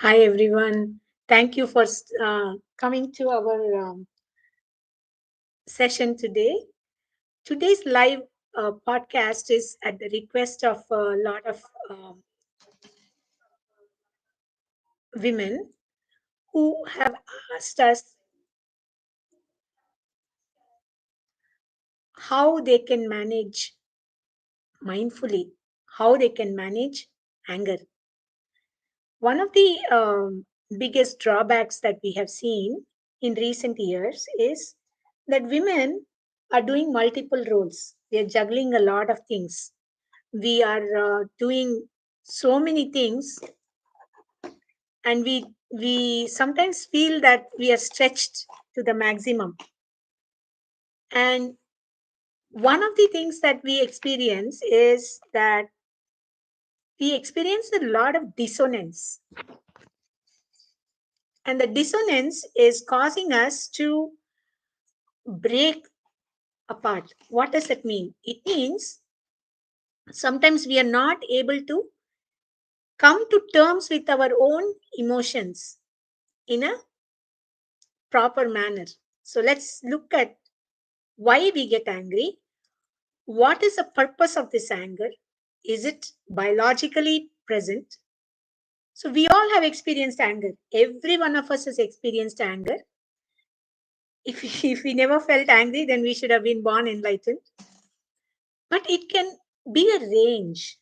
Hi everyone. Thank you for coming to our session today. Today's live podcast is at the request of a lot of women who have asked us how they can manage mindfully, how they can manage anger. One of the biggest drawbacks that we have seen in recent years is that women are doing multiple roles. They are juggling a lot of things. We are doing so many things, and we sometimes feel that we are stretched to the maximum. And one of the things that we experience is that we experience a lot of dissonance, and the dissonance is causing us to break apart. What does that mean? It means sometimes we are not able to come to terms with our own emotions in a proper manner. So let's look at why we get angry. What is the purpose of this anger? Is it biologically present? So we all have experienced anger. Every one of us has experienced anger. If we never felt angry, then we should have been born enlightened. But it can be a range.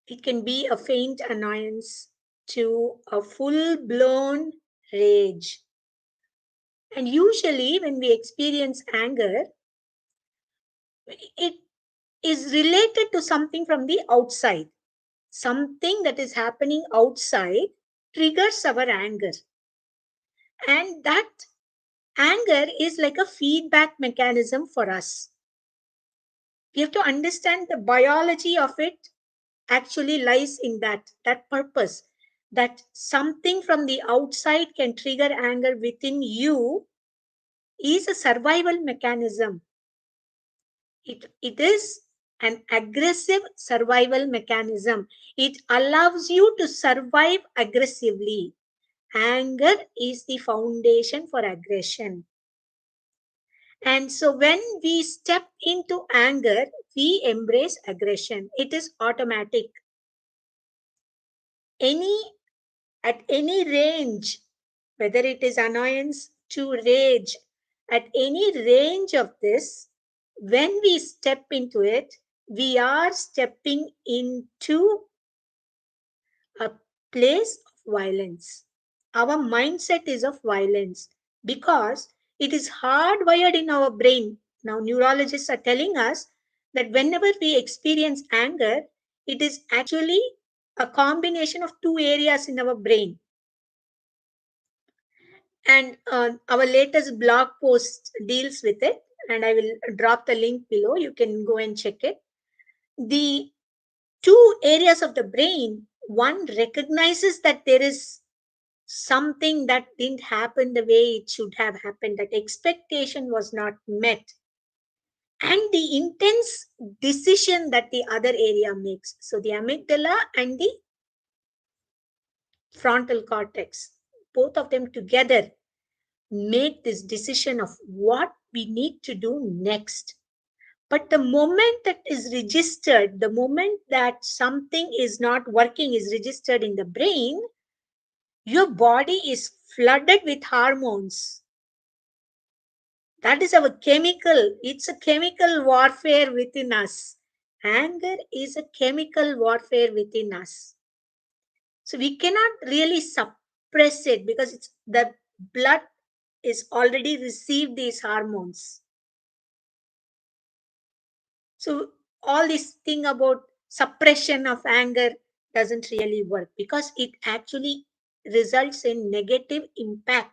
It can be a faint annoyance to a full blown rage. And usually, when we experience anger, it is related to something from the outside. Something that is happening outside triggers our anger. And that anger is like a feedback mechanism for us. We have to understand the biology of it actually lies in that purpose, that something from the outside can trigger anger within you is a survival mechanism. It is an aggressive survival mechanism. It allows you to survive aggressively. Anger is the foundation for aggression. And so when we step into anger, we embrace aggression. It is automatic. Any at any range, whether it is annoyance to rage, at any range of this, when we step into it, we are stepping into a place of violence. Our mindset is of violence because it is hardwired in our brain. Now, neurologists are telling us that whenever we experience anger, it is actually a combination of two areas in our brain. And our latest blog post deals with it, and I will drop the link below. You can go and check it. The two areas of the brain, one recognizes that there is something that didn't happen the way it should have happened, that expectation was not met, and the intense decision that the other area makes. So the amygdala and the frontal cortex, both of them together make this decision of what we need to do next. But the moment that is registered, the moment that something is not working is registered in the brain, your body is flooded with hormones. That is our chemical. It's a chemical warfare within us. Anger is a chemical warfare within us. So we cannot really suppress it because it's the blood is already received these hormones. So all this thing about suppression of anger doesn't really work because it actually results in negative impact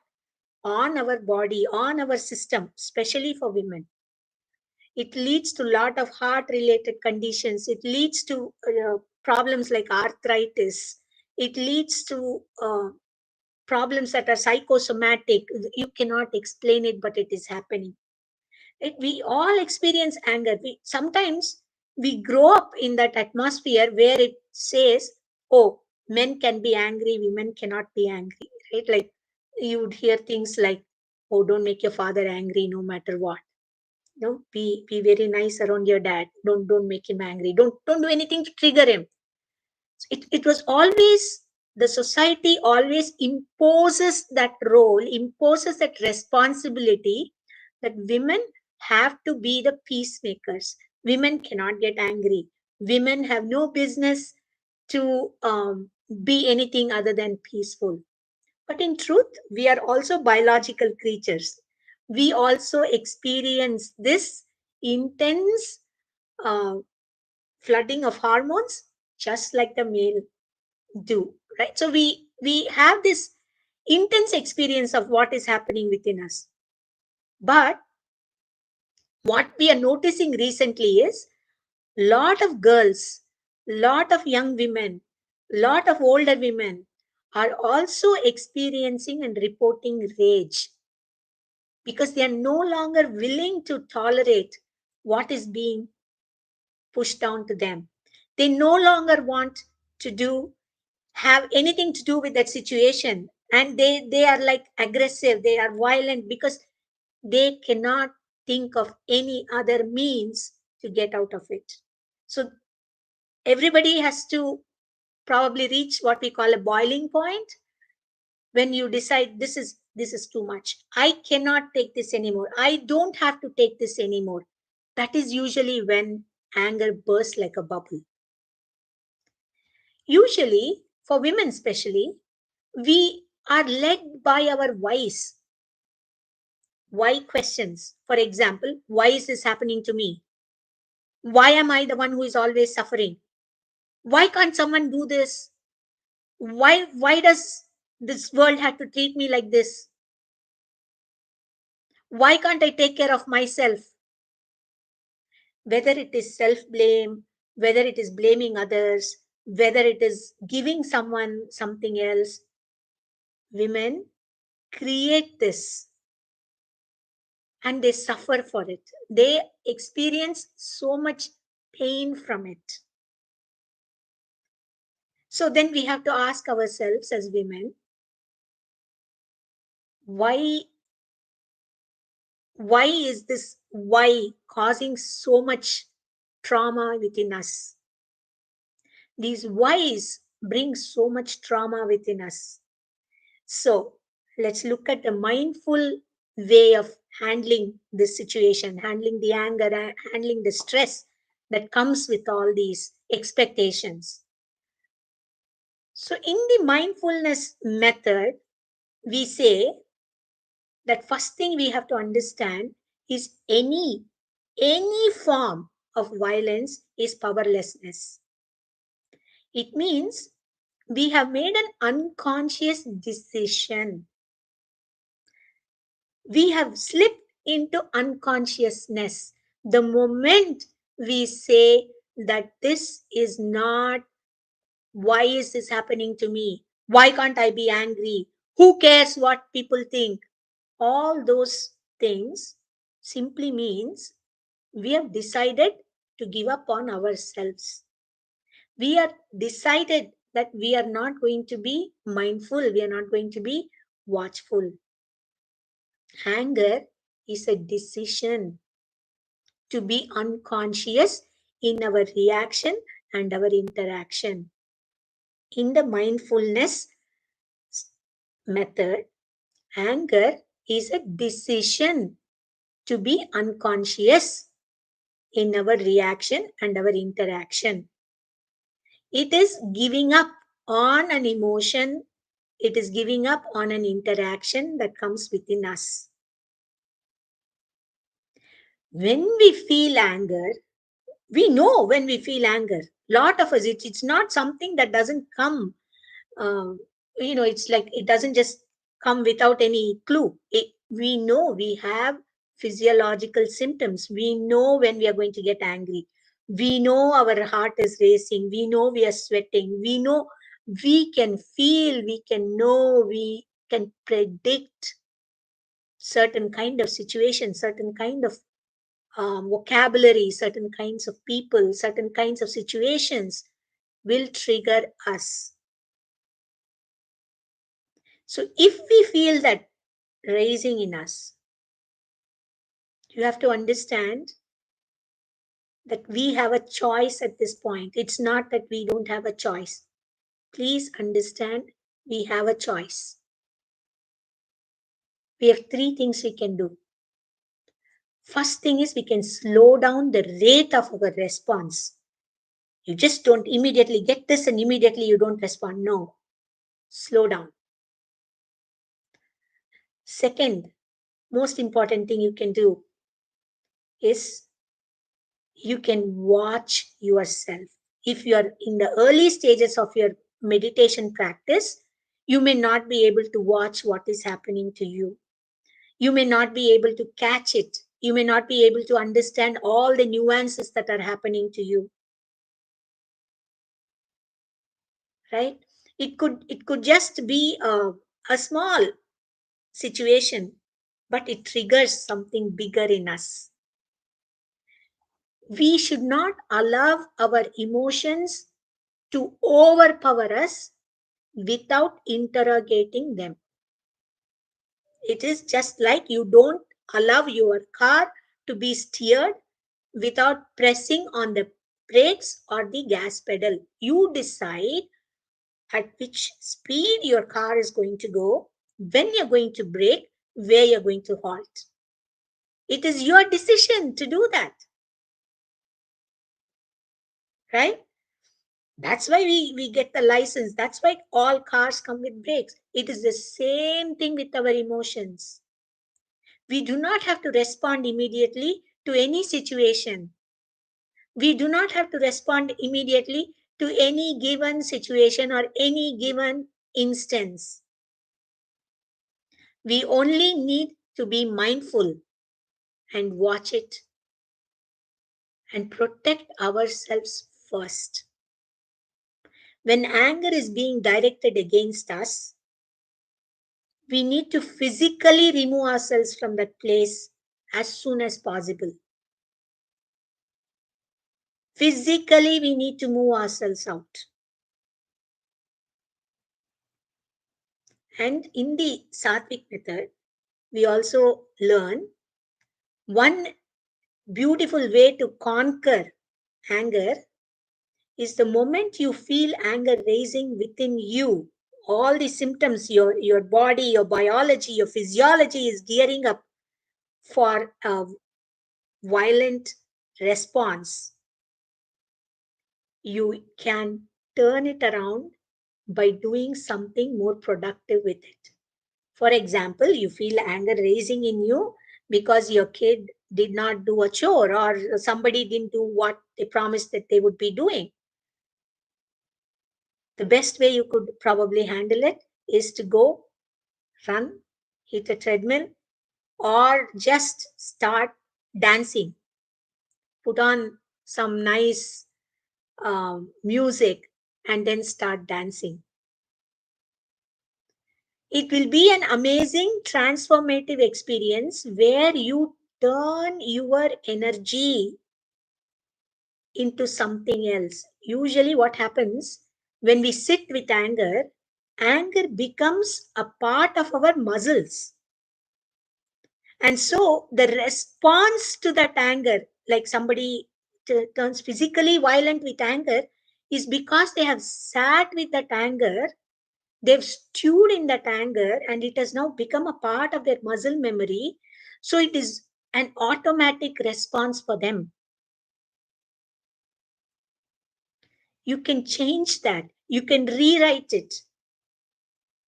on our body, on our system, especially for women. It leads to a lot of heart related conditions. It leads to problems like arthritis. It leads to problems that are psychosomatic. You cannot explain it, but it is happening. We all experience anger. Sometimes we grow up in that atmosphere where it says, oh, Men can be angry, women cannot be angry, right? Like you would hear things like, oh, don't make your father angry no matter what. No, be very nice around your dad. Don't make him angry. Don't do anything to trigger him. It was always, the society always imposes that role, imposes that responsibility, that women have to be the peacemakers. Women cannot get angry. Women have no business to be anything other than peaceful. But in truth, we are also biological creatures. We also experience this intense uh, flooding of hormones just like the male do, right? So we have this intense experience of what is happening within us. But what we are noticing recently is lot of girls, lot of young women, lot of older women are also experiencing and reporting rage because they are no longer willing to tolerate what is being pushed down to them. They no longer want to do have anything to do with that situation, and they are like aggressive, they are violent because they cannot think of any other means to get out of it. So everybody has to probably reach what we call a boiling point, when you decide this is too much, I cannot take this anymore, I don't have to take this anymore. That is usually when anger bursts like a bubble. Usually for women especially, we are led by our why questions. For example, why is this happening to me? Why am I the one who is always suffering? Why can't someone do this? Why does this world have to treat me like this? Why can't I take care of myself? Whether it is self blame, whether it is blaming others, whether it is giving someone something else, women create this and they suffer for it. They experience so much pain from it. So then we have to ask ourselves as women, why is this why causing so much trauma within us? These whys bring so much trauma within us. So let's look at a mindful way of handling this situation, handling the anger, handling the stress that comes with all these expectations. So in the mindfulness method, we say that first thing we have to understand is any form of violence is powerlessness. It means we have made an unconscious decision. We have slipped into unconsciousness the moment we say that this is not, why is this happening to me, why can't I be angry, who cares what people think. All those things simply means we have decided to give up on ourselves. We are decided that we are not going to be mindful, we are not going to be watchful. Anger is a decision to be unconscious in our reaction and our interaction. In the mindfulness method, anger is a decision to be unconscious in our reaction and our interaction. It is giving up on an emotion, it is giving up on an interaction that comes within us. When we feel anger, we know when we feel anger. Lot of us, it's not something that doesn't come. Um, it's like it doesn't just come without any clue. We know we have physiological symptoms. We know when we are going to get angry. We know our heart is racing. We know we are sweating. We know we can feel, we can know, we can predict certain kind of situations, certain kind of vocabulary, certain kinds of people, certain kinds of situations will trigger us. So if we feel that raising in us, you have to understand that we have a choice at this point. It's not that we don't have a choice. Please understand, we have a choice. We have three things we can do. First thing is we can slow down the rate of our response. You just don't immediately get this and immediately you don't respond. No, slow down. Second, most important thing you can do is you can watch yourself. If you are in the early stages of your meditation practice, you may not be able to watch what is happening to you. You may not be able to catch it. You may not be able to understand all the nuances that are happening to you. Right? It could just be a small situation, but it triggers something bigger in us. We should not allow our emotions to overpower us without interrogating them. It is just like you don't allow your car to be steered without pressing on the brakes or the gas pedal. You decide at which speed your car is going to go, when you're going to brake, where you're going to halt. It is your decision to do that. Right? That's why we get the license. That's why all cars come with brakes. It is the same thing with our emotions. We do not have to respond immediately to any situation. We do not have to respond immediately to any given situation or any given instance. We only need to be mindful and watch it and protect ourselves first. When anger is being directed against us, we need to physically remove ourselves from that place as soon as possible. Physically, we need to move ourselves out. And in the Sattvic method, we also learn one beautiful way to conquer anger is the moment you feel anger rising within you. All the symptoms, your body, your biology, your physiology is gearing up for a violent response. You can turn it around by doing something more productive with it. For example, you feel anger rising in you because your kid did not do a chore or somebody didn't do what they promised that they would be doing. The best way you could probably handle it is to go run, hit a treadmill, or just start dancing. Put on some nice music and then start dancing. It will be an amazing transformative experience where you turn your energy into something else. Usually, what happens when we sit with anger, anger becomes a part of our muscles. And so, the response to that anger, like somebody turns physically violent with anger, is because they have sat with that anger. They've stewed in that anger and it has now become a part of their muscle memory. So it is an automatic response for them. You can change that. You can rewrite it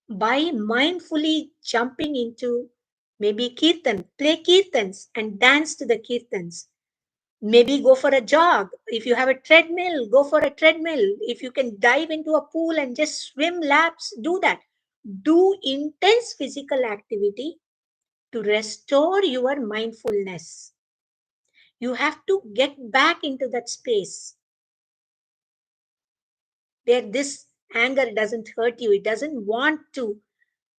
by mindfully jumping into maybe kirtan, play kirtans and dance to the kirtans. Maybe go for a jog. If you have a treadmill, go for a treadmill. If you can dive into a pool and just swim laps, do that. Do intense physical activity to restore your mindfulness. You have to get back into that space where this anger doesn't hurt you. It doesn't want to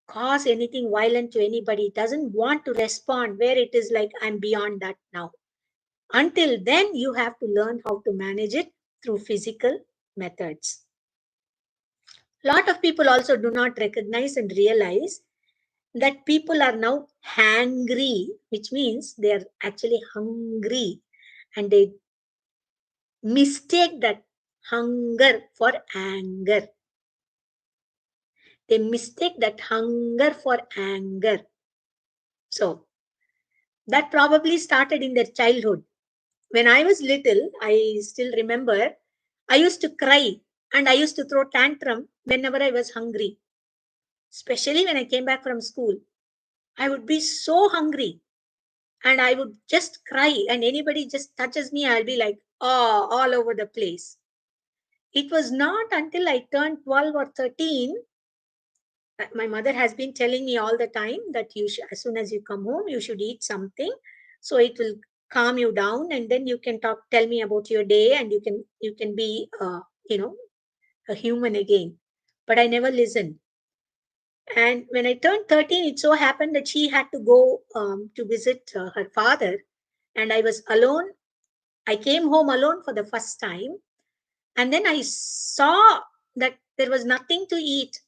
cause anything violent to anybody. It doesn't want to respond where it is like, I'm beyond that now. Until then, you have to learn how to manage it through physical methods. Lot of people also do not recognize and realize that people are now hangry, which means they are actually hungry, and they mistake that hunger for anger. They mistake that hunger for anger. So that probably started in their childhood. When I was little, I still remember I used to cry and I used to throw tantrum whenever I was hungry, especially when I came back from school. I would be so hungry and I would just cry, and anybody just touches me, I'll be like, oh, all over the place. It was not until I turned 12 or 13, my mother has been telling me all the time that as soon as you come home, you should eat something. So it will calm you down, and then you can tell me about your day, and you can be, a human again. But I never listened. And when I turned 13, it so happened that she had to go to visit her father, and I was alone. I came home alone for the first time, and then I saw that there was nothing to eat.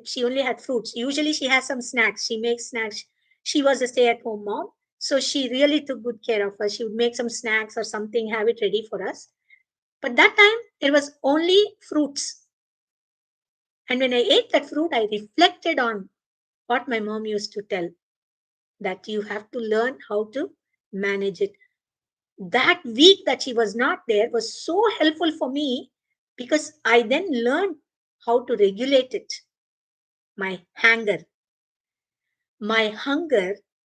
She only had fruits. Usually, she has some snacks. She makes snacks. She was a stay at home mom, so she really took good care of us. She would make some snacks or something, have it ready for us. But that time, there was only fruits. And when I ate that fruit, I reflected on what my mom used to tell, that you have to learn how to manage it. That week that she was not there was so helpful for me, because I then learned how to regulate it. My hunger,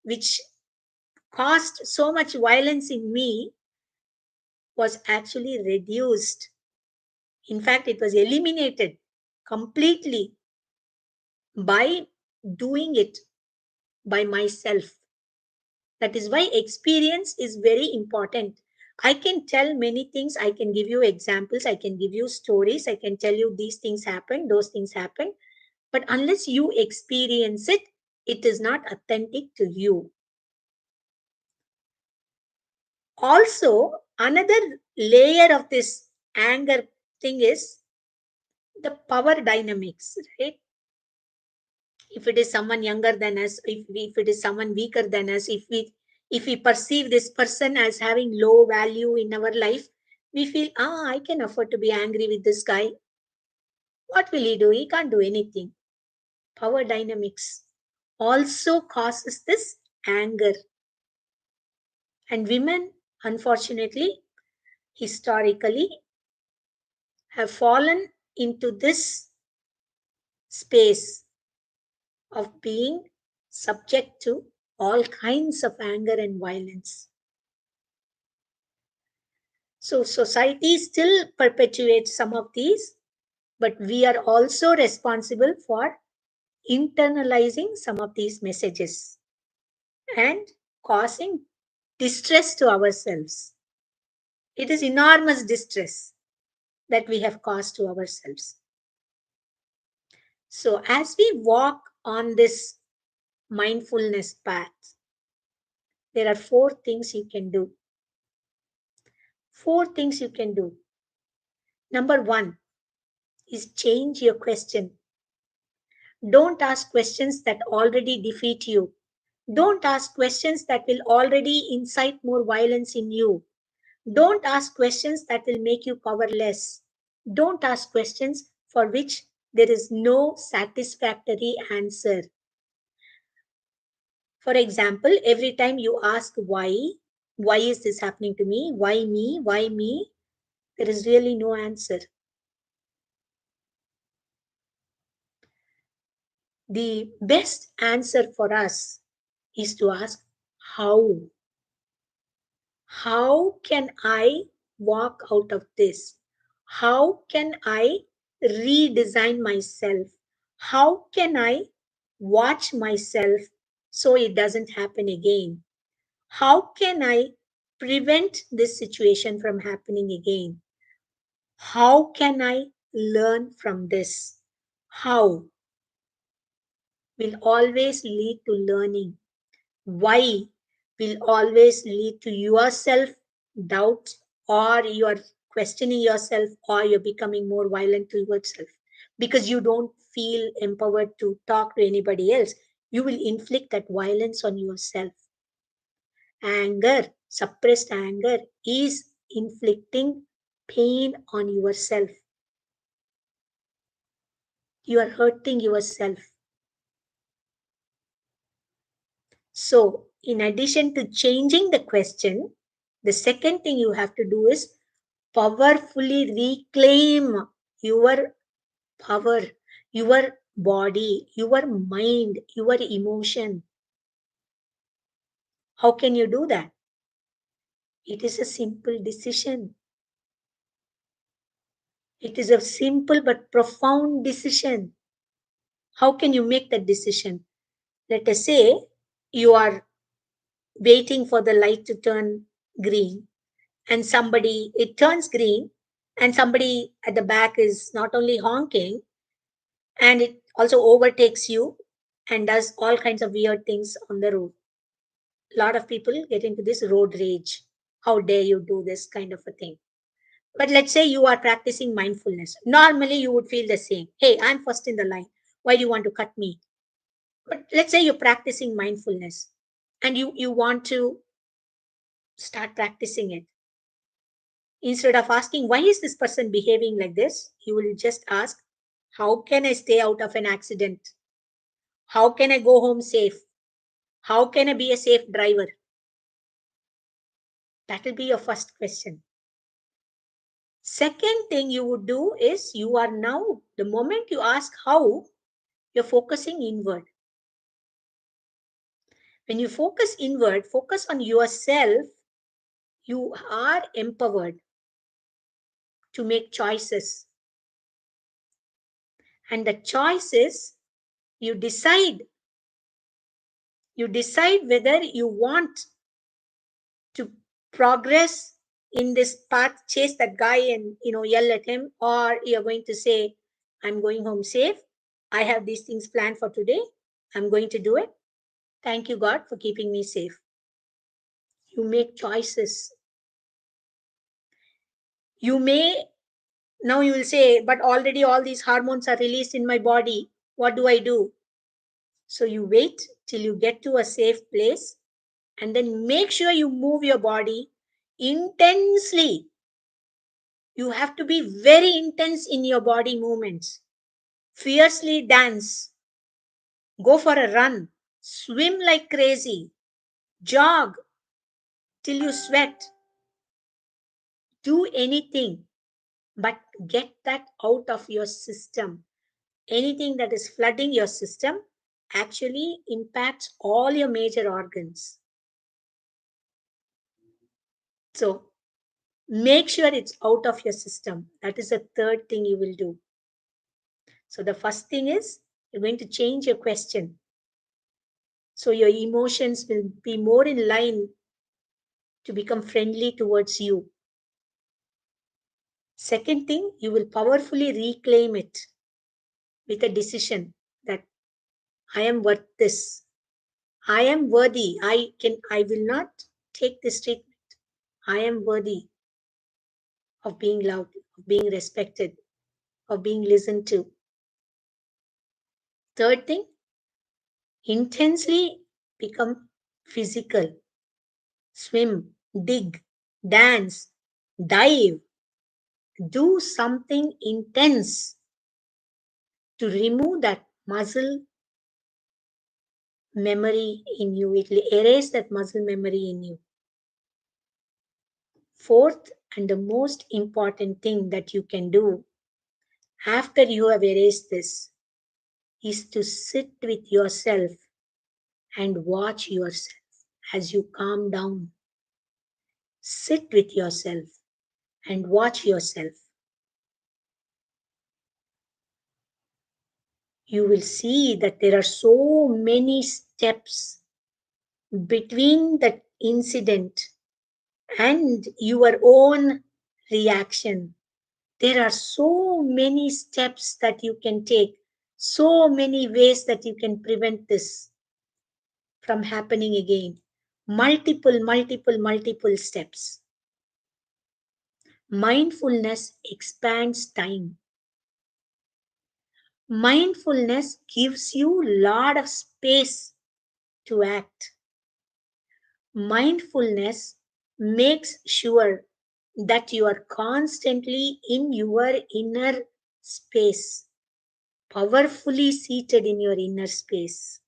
which caused so much violence in me, was actually reduced. In fact, it was eliminated completely by doing it by myself. That is why experience is very important. I can tell many things. I can give you examples. I can give you stories. I can tell you these things happen, those things happen. But unless you experience it, it is not authentic to you. Also, another layer of this anger thing is the power dynamics, right? If it is someone younger than us, if it is someone weaker than us, if we perceive this person as having low value in our life, we feel, I can afford to be angry with this guy. What will he do? He can't do anything. Power dynamics also causes this anger. And women, unfortunately, historically, have fallen into this space of being subject to all kinds of anger and violence. So, society still perpetuates some of these, but we are also responsible for internalizing some of these messages and causing distress to ourselves. It is enormous distress that we have caused to ourselves. So, as we walk on this mindfulness path, there are 4 things you can do. 4 things you can do. Number 1 is change your question. Don't ask questions that already defeat you. Don't ask questions that will already incite more violence in you. Don't ask questions that will make you powerless. Don't ask questions for which there is no satisfactory answer. For example, every time you ask why is this happening to me? Why me? There is really no answer. The best answer for us is to ask how. How can I walk out of this? How can I redesign myself? How can I watch myself so it doesn't happen again? How can I prevent this situation from happening again? How can I learn from this? How will always lead to learning. Why will always lead to your self doubt, or you're questioning yourself, or you're becoming more violent towards self. because you don't feel empowered to talk to anybody else, you will inflict that violence on yourself. Anger, suppressed anger, is inflicting pain on yourself. You are hurting yourself. So, in addition to changing the question, the second thing you have to do is powerfully reclaim your power, your body, your mind, your emotion. How can you do that? It is a simple decision. It is a simple but profound decision. How can you make that decision? Let us say you are waiting for the light to turn green, and somebody, it turns green, and somebody at the back is not only honking, and it also overtakes you and does all kinds of weird things on the road. A lot of people get into this road rage. How dare you do this kind of a thing? But let's say you are practicing mindfulness. Normally, you would feel the same. Hey, I'm first in the line. Why do you want to cut me? But let's say you're practicing mindfulness and you want to start practicing it. Instead of asking, why is this person behaving like this? You will just ask, how can I stay out of an accident? How can I go home safe? How can I be a safe driver? That will be your first question. Second thing you would do is you are now, the moment you ask how, you're focusing inward. When you focus inward, focus on yourself, you are empowered to make choices. And the choices, you decide. You decide whether you want to progress in this path, chase that guy and yell at him, or you're going to say, I'm going home safe. I have these things planned for today. I'm going to do it. Thank you, God, for keeping me safe. You make choices. You may, now you will say, but already all these hormones are released in my body. What do I do? So you wait till you get to a safe place and then make sure you move your body intensely. You have to be very intense in your body movements. Fiercely dance. Go for a run. Swim like crazy. Jog till you sweat. Do anything, but get that out of your system. Anything that is flooding your system actually impacts all your major organs. So make sure it's out of your system. That is the third thing you will do. So the first thing is you're going to change your question. So your emotions will be more in line to become friendly towards you. Second thing, you will powerfully reclaim it with a decision that I am worth this. I am worthy. I will not take this treatment. I am worthy of being loved, of being respected, of being listened to. Third thing, intensely become physical. Swim, dig, dance, dive, do something intense to remove that muscle memory in you. It will erase that muscle memory in you. Fourth, and the most important thing that you can do after you have erased this is to sit with yourself and watch yourself as you calm down. Sit with yourself and watch yourself. You will see that there are so many steps between that incident and your own reaction. There are so many steps that you can take, so many ways that you can prevent this from happening again. Multiple steps. Mindfulness expands time. Mindfulness gives you a lot of space to act. Mindfulness makes sure that you are constantly in your inner space, powerfully seated in your inner space.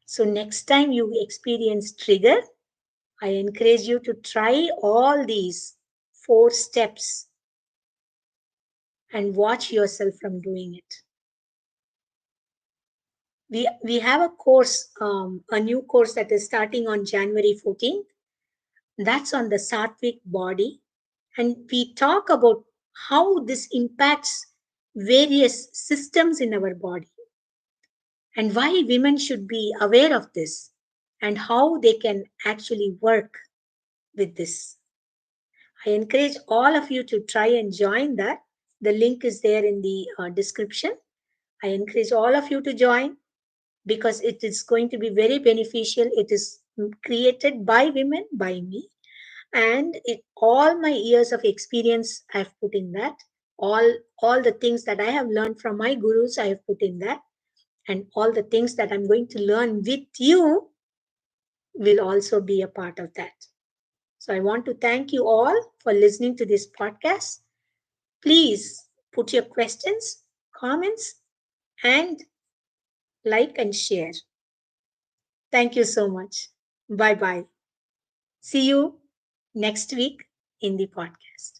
So, next time you experience trigger, I encourage you to try all these 4 steps and watch yourself from doing it. We have a course, a new course that is starting on January 14th. That's on the Sattvic body. And we talk about how this impacts various systems in our body and why women should be aware of this and how they can actually work with this. I encourage all of you to try and join that. The link is there in the description. I encourage all of you to join because it is going to be very beneficial. It is created by women, by me, and all my years of experience I've put in that. All the things that I have learned from my gurus I have put in that, and all the things that I'm going to learn with you will also be a part of that. So I want to thank you all for listening to this podcast. Please put your questions, comments, and like and share. Thank you so much. Bye bye. See you next week in the podcast.